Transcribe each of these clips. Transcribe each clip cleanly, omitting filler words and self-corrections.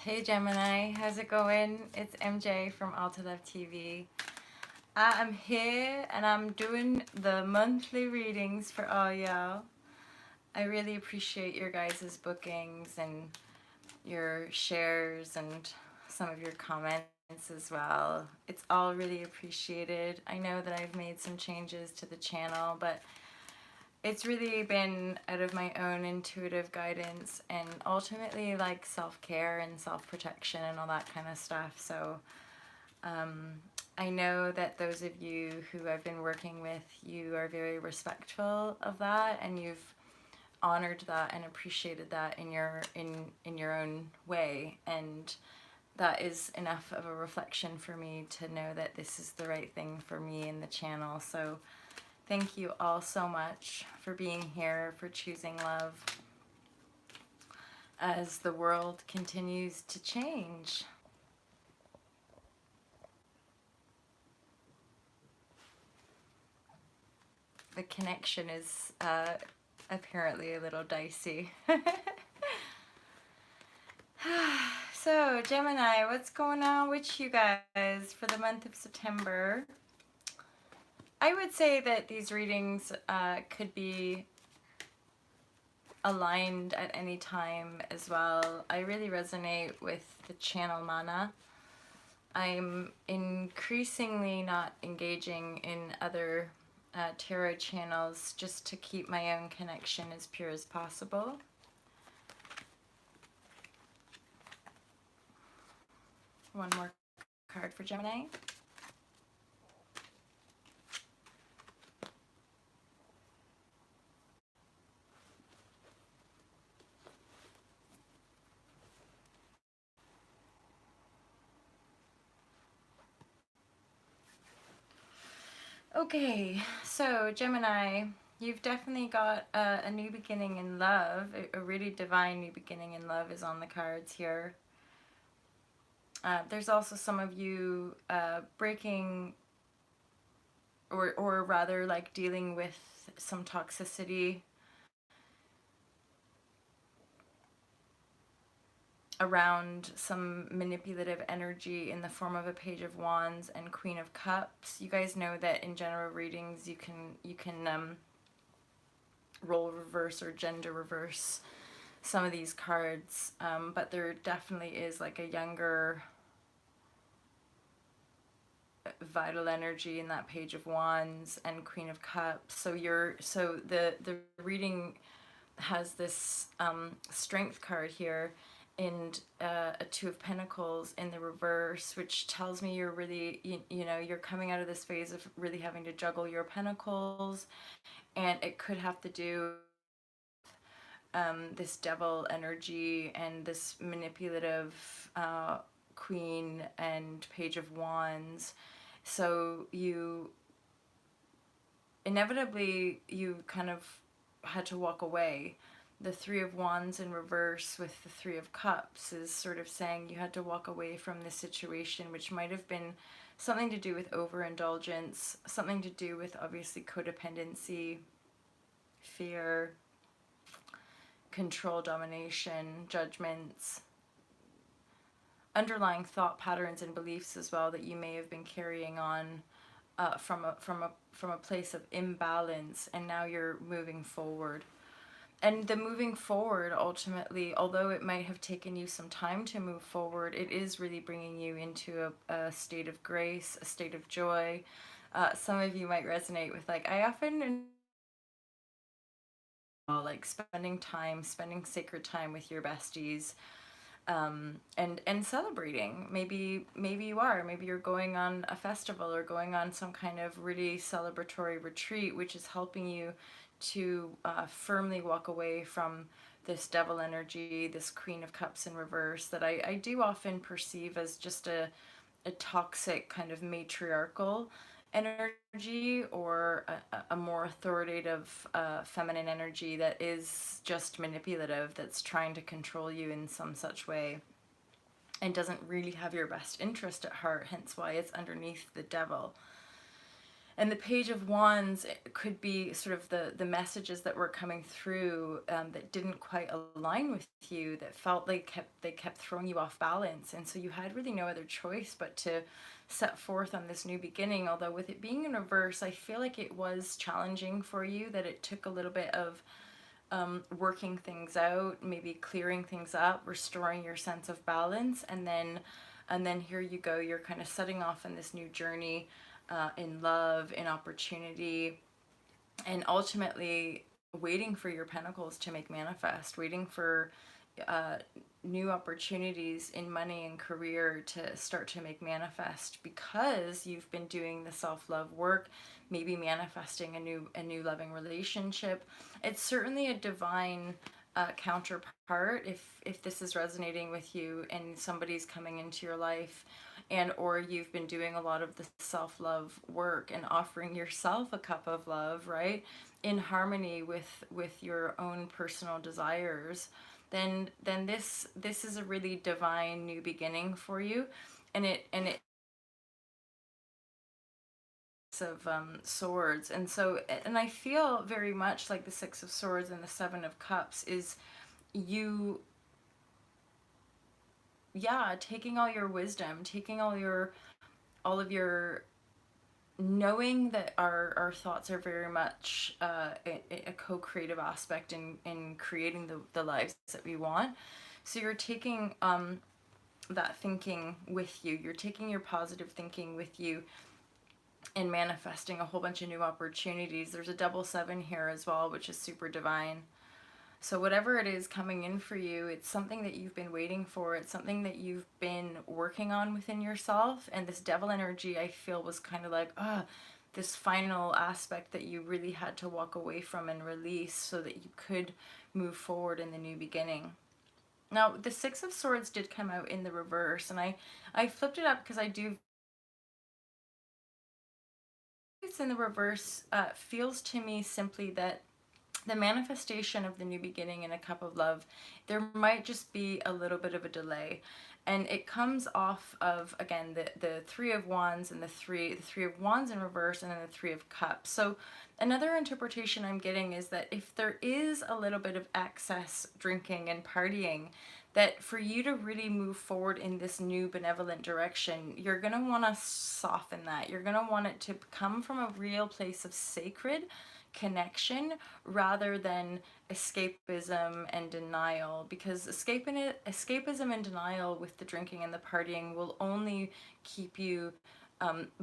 Hey Gemini, how's it going? It's MJ from Alta Love TV. I am here and I'm doing the monthly readings for all y'all. I really appreciate your guys' bookings and your shares and some of your comments as well. It's all really appreciated. I know that I've made some changes to the channel, but it's really been out of my own intuitive guidance and ultimately like self-care and self-protection and all that kind of stuff. So I know that those of you who I've been working with, you are very respectful of that and you've honored that and appreciated that in your own way, and that is enough of a reflection for me to know that this is the right thing for me in the channel. So thank you all so much for being here, for choosing love as the world continues to change. The connection is apparently a little dicey. So, Gemini, what's going on with you guys for the month of September? I would say that these readings could be aligned at any time as well. I really resonate with the channel mana. I'm increasingly not engaging in other tarot channels just to keep my own connection as pure as possible. One more card for Gemini. Okay, so Gemini, you've definitely got a new beginning in love. A really divine new beginning in love is on the cards here. There's also some of you breaking or rather like dealing with some toxicity around some manipulative energy in the form of a Page of Wands and Queen of Cups. You guys know that in general readings you can role reverse or gender reverse some of these cards, but there definitely is like a younger vital energy in that Page of Wands and Queen of Cups. So the reading has this strength card here and a Two of Pentacles in the reverse, which tells me you're really, you know, you're coming out of this phase of really having to juggle your pentacles, and it could have to do this devil energy and this manipulative Queen and Page of Wands. So you inevitably kind of had to walk away. The Three of Wands in reverse with the Three of Cups is sort of saying you had to walk away from this situation, which might have been something to do with overindulgence, something to do with obviously codependency, fear, control, domination, judgments, underlying thought patterns and beliefs as well that you may have been carrying on from a place of imbalance, and now you're moving forward. And the moving forward, ultimately, although it might have taken you some time to move forward, it is really bringing you into a state of grace, a state of joy. Some of you might resonate with, like, I often like spending sacred time with your besties, and celebrating. Maybe you're going on a festival or going on some kind of really celebratory retreat, which is helping you to firmly walk away from this devil energy, this Queen of Cups in reverse that I do often perceive as just a toxic kind of matriarchal energy, or a more authoritative feminine energy that is just manipulative, that's trying to control you in some such way and doesn't really have your best interest at heart, hence why it's underneath the devil. And the Page of Wands could be sort of the messages that were coming through that didn't quite align with you, that felt like they kept throwing you off balance. And so you had really no other choice but to set forth on this new beginning. Although with it being in reverse, I feel like it was challenging for you, that it took a little bit of working things out, maybe clearing things up, restoring your sense of balance, and then here you go, you're kind of setting off on this new journey in love, in opportunity, and ultimately waiting for your pentacles to make manifest, waiting for uh, new opportunities in money and career to start to make manifest, because you've been doing the self-love work, maybe manifesting a new loving relationship. It's certainly a divine counterpart if this is resonating with you and somebody's coming into your life, and or you've been doing a lot of the self-love work and offering yourself a cup of love, right, in harmony with your own personal desires, then this is a really divine new beginning for you. And it of swords. And so, and I feel very much like the Six of Swords and the Seven of Cups is you, yeah, taking all your wisdom, taking all of your knowing that our thoughts are very much a co-creative aspect in creating the lives that we want. So you're taking that thinking with you, you're taking your positive thinking with you, and manifesting a whole bunch of new opportunities. There's a double seven here as well, which is super divine. So whatever it is coming in for you, it's something that you've been waiting for. It's something that you've been working on within yourself. And this devil energy, I feel, was kind of like, this final aspect that you really had to walk away from and release so that you could move forward in the new beginning. Now, the Six of Swords did come out in the reverse, and I flipped it up because I do. It's in the reverse feels to me simply that the manifestation of the new beginning in a cup of love, there might just be a little bit of a delay. And it comes off of, again, the Three of Wands and the three of Wands in reverse, and then the Three of Cups. So another interpretation I'm getting is that if there is a little bit of excess drinking and partying, that for you to really move forward in this new benevolent direction, you're going to want to soften that. You're going to want it to come from a real place of sacred connection rather than escapism and denial, because escapism and denial with the drinking and the partying will only keep you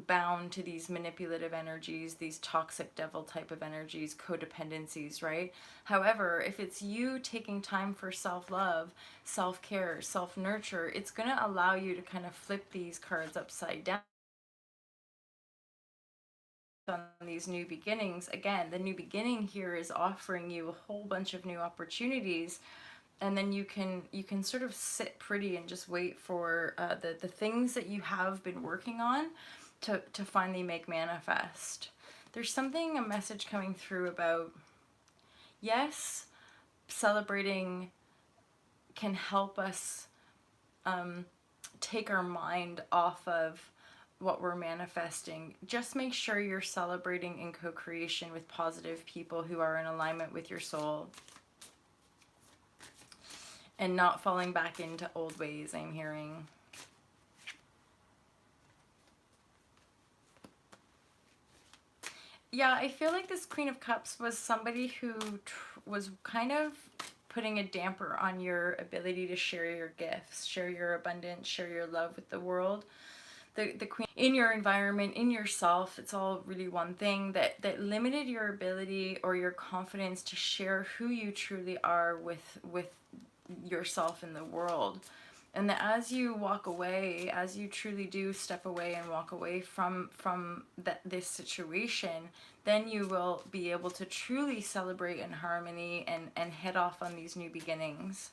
bound to these manipulative energies, these toxic devil type of energies, codependencies, right? However, if it's you taking time for self-love, self-care, self-nurture, it's going to allow you to kind of flip these cards upside down on these new beginnings. Again, the new beginning here is offering you a whole bunch of new opportunities, and then you can sort of sit pretty and just wait for the things that you have been working on to finally make manifest. There's something, a message coming through about, yes, celebrating can help us take our mind off of what we're manifesting. Just make sure you're celebrating in co-creation with positive people who are in alignment with your soul, and not falling back into old ways, I'm hearing. Yeah, I feel like this Queen of Cups was somebody who was kind of putting a damper on your ability to share your gifts, share your abundance, share your love with the world. The queen in your environment, in yourself, it's all really one thing that limited your ability or your confidence to share who you truly are with yourself in the world. And that as you walk away, as you truly do step away and walk away from this situation, then you will be able to truly celebrate in harmony and head off on these new beginnings.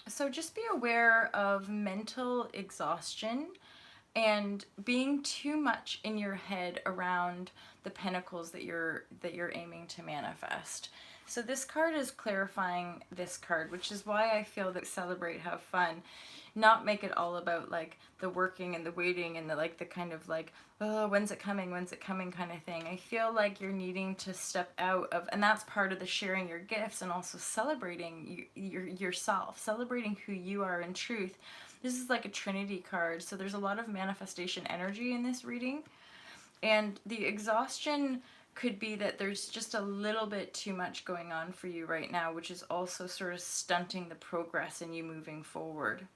So just be aware of mental exhaustion and being too much in your head around the pentacles that you're aiming to manifest. So this card is clarifying this card, which is why I feel that celebrate, have fun, not make it all about like the working and the waiting and the like the kind of like, oh, when's it coming kind of thing. I feel like you're needing to step out of, and that's part of the sharing your gifts and also celebrating yourself, celebrating who you are in truth. This is like a Trinity card, so there's a lot of manifestation energy in this reading. And the exhaustion could be that there's just a little bit too much going on for you right now, which is also sort of stunting the progress in you moving forward.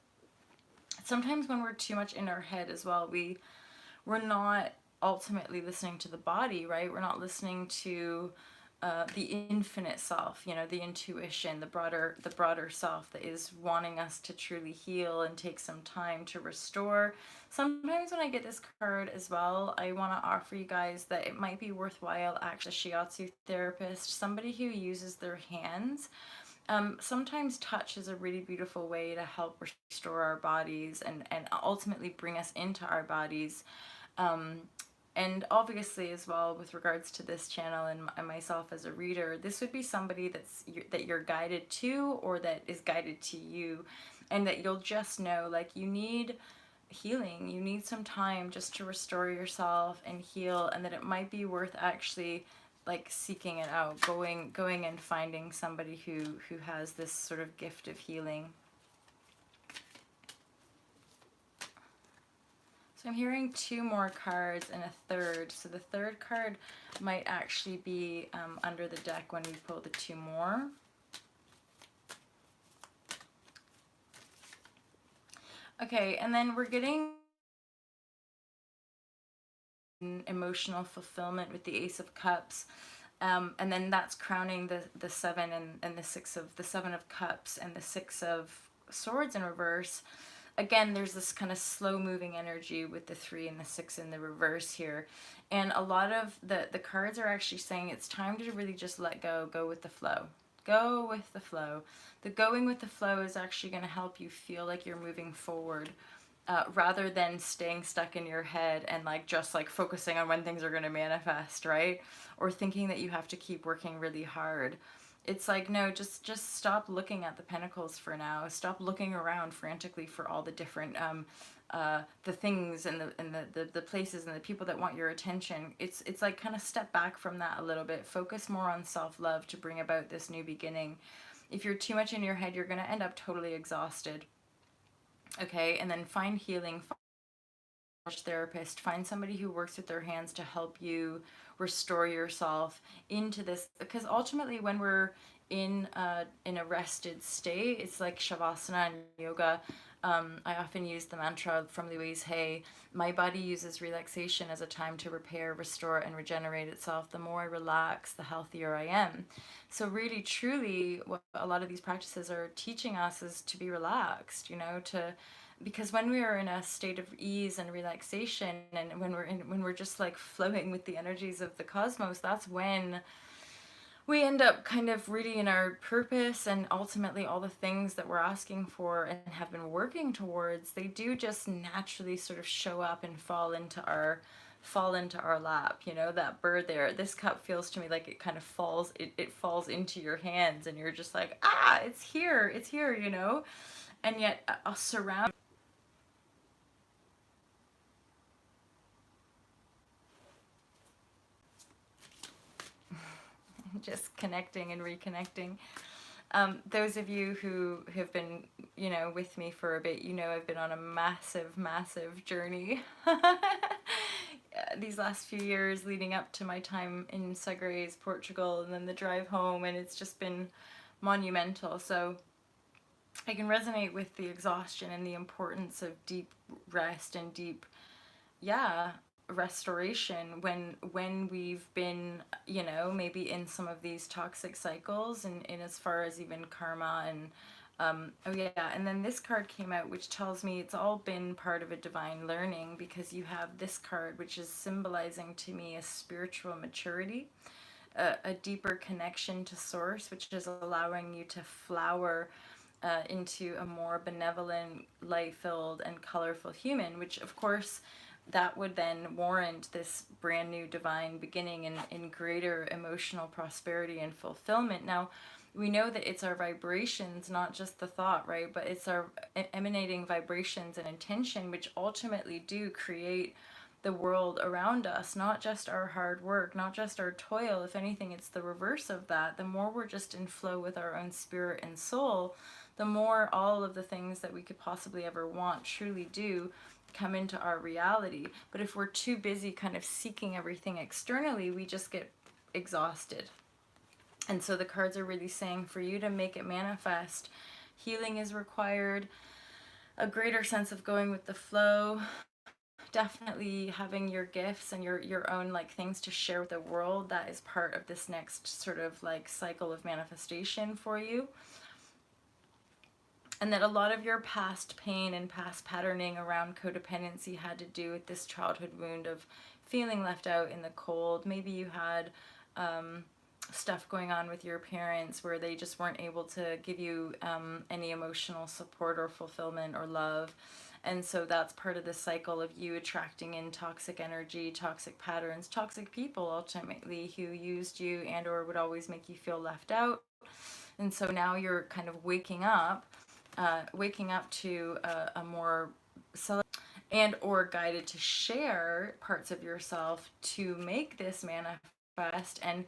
Sometimes when we're too much in our head as well, we're not ultimately listening to the body, right? We're not listening to the infinite self, you know, the intuition, the broader self that is wanting us to truly heal and take some time to restore. Sometimes when I get this card as well, I want to offer you guys that it might be worthwhile actually a shiatsu therapist, somebody who uses their hands. Sometimes touch is a really beautiful way to help restore our bodies and ultimately bring us into our bodies. Um, and obviously as well with regards to this channel and myself as a reader, this would be somebody that you're guided to or that is guided to you, and that you'll just know like you need healing, you need some time just to restore yourself and heal, and that it might be worth actually like seeking it out, going and finding somebody who has this sort of gift of healing. So I'm hearing two more cards and a third. So the third card might actually be under the deck when we pull the two more. Okay, and then we're getting emotional fulfillment with the Ace of Cups. And then that's crowning the seven and the Seven of Cups and the Six of Swords in reverse. Again, there's this kind of slow moving energy with the 3 and the 6 in the reverse here. And a lot of the cards are actually saying it's time to really just let go with the flow. Go with the flow. The going with the flow is actually going to help you feel like you're moving forward. Rather than staying stuck in your head and like just like focusing on when things are going to manifest, right? Or thinking that you have to keep working really hard. It's like, no, just stop looking at the pentacles for now. Stop looking around frantically for all the different the things and the places and the people that want your attention. It's like kind of step back from that a little bit. Focus more on self-love to bring about this new beginning. If you're too much in your head, you're going to end up totally exhausted. Okay, and then find healing, find a therapist, find somebody who works with their hands to help you restore yourself into this, because ultimately when we're in a rested state, it's like shavasana and yoga. I often use the mantra from Louise Hay: my body uses relaxation as a time to repair, restore, and regenerate itself. The more I relax, the healthier I am. So really, truly, what a lot of these practices are teaching us is to be relaxed, you know, because when we are in a state of ease and relaxation, and when we're just like flowing with the energies of the cosmos, that's when we end up kind of really in our purpose, and ultimately all the things that we're asking for and have been working towards, they do just naturally sort of show up and fall into our lap. You know, that bird there, this cup feels to me like it kind of falls, it falls into your hands, and you're just like, ah, it's here, you know. And yet I'll surround just connecting and reconnecting. Those of you who have been, you know, with me for a bit, you know I've been on a massive, massive journey these last few years leading up to my time in Sagres, Portugal, and then the drive home, and it's just been monumental. So I can resonate with the exhaustion and the importance of deep rest and deep, yeah, restoration when we've been, you know, maybe in some of these toxic cycles, and in as far as even karma and oh yeah, and then this card came out which tells me it's all been part of a divine learning, because you have this card which is symbolizing to me a spiritual maturity, a deeper connection to source, which is allowing you to flower into a more benevolent, light-filled, and colorful human, which of course that would then warrant this brand new divine beginning in greater emotional prosperity and fulfillment. Now, we know that it's our vibrations, not just the thought, right? But it's our emanating vibrations and intention, which ultimately do create the world around us, not just our hard work, not just our toil. If anything, it's the reverse of that. The more we're just in flow with our own spirit and soul, the more all of the things that we could possibly ever want truly do come into our reality. But if we're too busy kind of seeking everything externally, we just get exhausted. And so the cards are really saying for you to make it manifest, healing is required, a greater sense of going with the flow, definitely having your gifts and your own like things to share with the world. That is part of this next sort of like cycle of manifestation for you. And that a lot of your past pain and past patterning around codependency had to do with this childhood wound of feeling left out in the cold. Maybe you had stuff going on with your parents where they just weren't able to give you any emotional support or fulfillment or love. And so that's part of the cycle of you attracting in toxic energy, toxic patterns, toxic people ultimately who used you and or would always make you feel left out. And so now you're kind of waking up to a more and or guided to share parts of yourself to make this manifest. And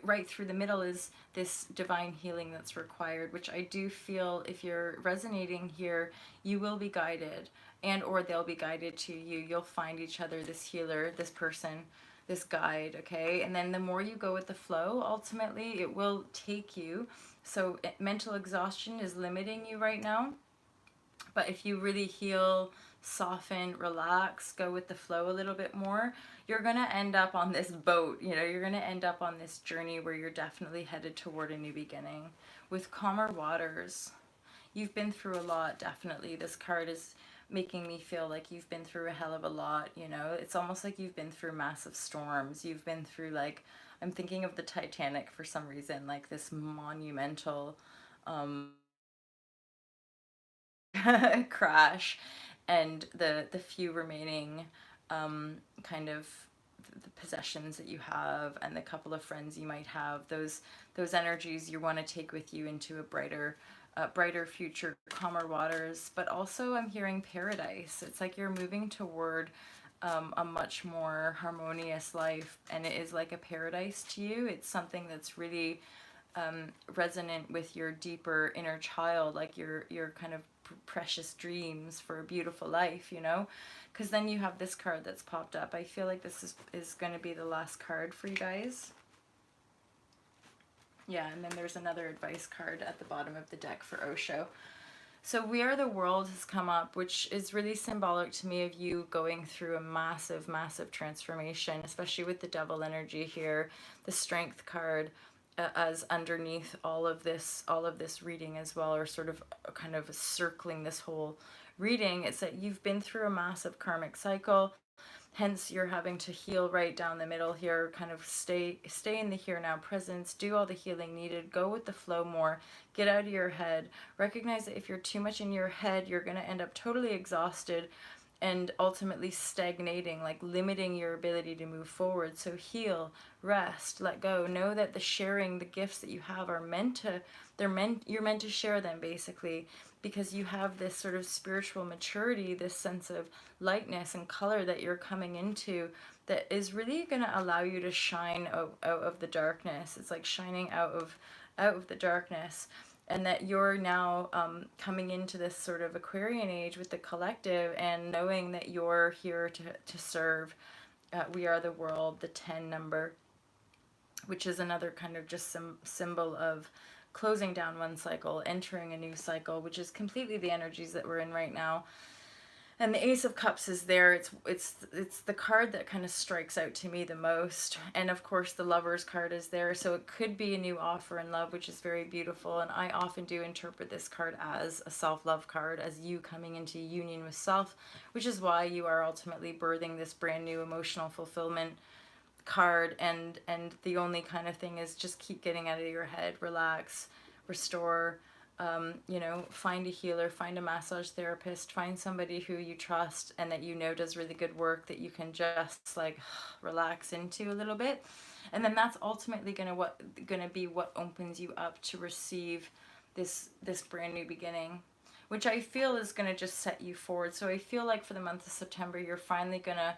right through the middle is this divine healing that's required, which I do feel if you're resonating here, you will be guided and or they'll be guided to you. You'll find each other, this healer, this person, this guide, okay? And then the more you go with the flow, ultimately it will take you. So mental exhaustion is limiting you right now. But if you really heal, soften, relax, go with the flow a little bit more, you're going to end up on this boat. You know, you're going to end up on this journey where you're definitely headed toward a new beginning. With calmer waters, you've been through a lot, definitely. This card is making me feel like you've been through a hell of a lot, you know. It's almost like you've been through massive storms. You've been through, like, I'm thinking of the Titanic for some reason, like this monumental crash, and the few remaining kind of the possessions that you have and the couple of friends you might have, those energies you want to take with you into a brighter future, calmer waters. But also I'm hearing paradise. It's like you're moving toward a much more harmonious life, and it is like a paradise to you. It's something that's really resonant with your deeper inner child, like your kind of precious dreams for a beautiful life, you know. Because then you have this card that's popped up. I feel like this is going to be the last card for you guys. Yeah, and then there's another advice card at the bottom of the deck for Osho. So We Are the World has come up, which is really symbolic to me of you going through a massive, massive transformation, especially with the devil energy here, the strength card as underneath all of this reading as well, or sort of kind of circling this whole reading. It's that you've been through a massive karmic cycle. Hence, you're having to heal right down the middle here, kind of stay in the here now presence, do all the healing needed, go with the flow more, get out of your head, recognize that if you're too much in your head, you're going to end up totally exhausted and ultimately stagnating, like limiting your ability to move forward. So heal, rest, let go. Know that the sharing, the gifts that you have are you're meant to share them basically, because you have this sort of spiritual maturity, this sense of lightness and color that you're coming into that is really going to allow you to shine out of the darkness. It's like shining out of the darkness. And that you're now coming into this sort of Aquarian age with the collective, and knowing that you're here to serve. We are the world, the 10 number, which is another kind of just some symbol of closing down one cycle, entering a new cycle, which is completely the energies that we're in right now. And the Ace of Cups is there. It's the card that kind of strikes out to me the most. And of course the Lover's card is there. So it could be a new offer in love, which is very beautiful. And I often do interpret this card as a self-love card, as you coming into union with self, which is why you are ultimately birthing this brand new emotional fulfillment card. And the only kind of thing is just keep getting out of your head, relax, restore, You know, find a healer, find a massage therapist, find somebody who you trust and that you know does really good work that you can just like relax into a little bit. And then that's ultimately gonna be what opens you up to receive this brand new beginning, which I feel is gonna just set you forward. So I feel like for the month of September, you're finally gonna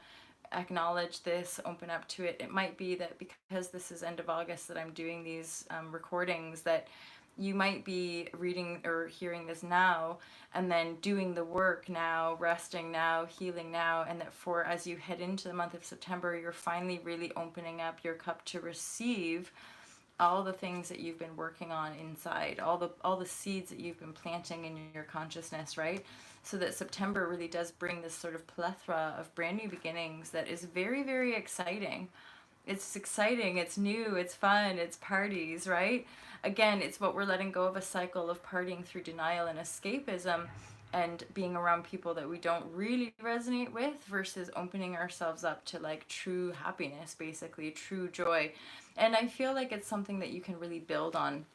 acknowledge this, open up to it. It might be that because this is end of August that I'm doing these recordings, that you might be reading or hearing this now and then doing the work now, resting now, healing now, and that for as you head into the month of September, you're finally really opening up your cup to receive all the things that you've been working on inside, all the seeds that you've been planting in your consciousness, right? So that September really does bring this sort of plethora of brand new beginnings that is very, very exciting. It's exciting, it's new, it's fun, it's parties, right? Again, it's what we're letting go of, a cycle of partying through denial and escapism and being around people that we don't really resonate with versus opening ourselves up to like true happiness, basically true joy. And I feel like it's something that you can really build on.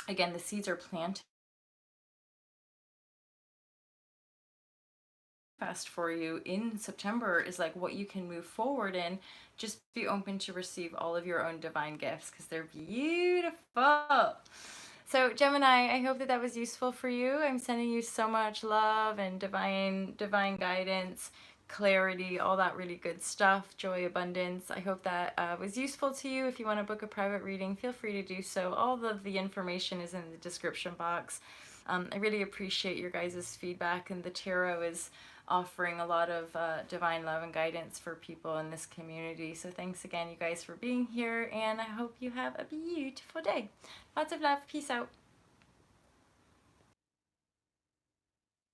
Again, the seeds are planted fast for you in September is like what you can move forward in. Just be open to receive all of your own divine gifts because they're beautiful. So Gemini, I hope that that was useful for you. I'm sending you so much love and divine guidance, clarity, all that really good stuff, joy, abundance. I hope that was useful to you. If you want to book a private reading, feel free to do so. All of the information is in the description box. I really appreciate your guys' feedback, and the tarot is offering a lot of divine love and guidance for people in this community. So thanks again, you guys, for being here, and I hope you have a beautiful day. Lots of love. Peace out.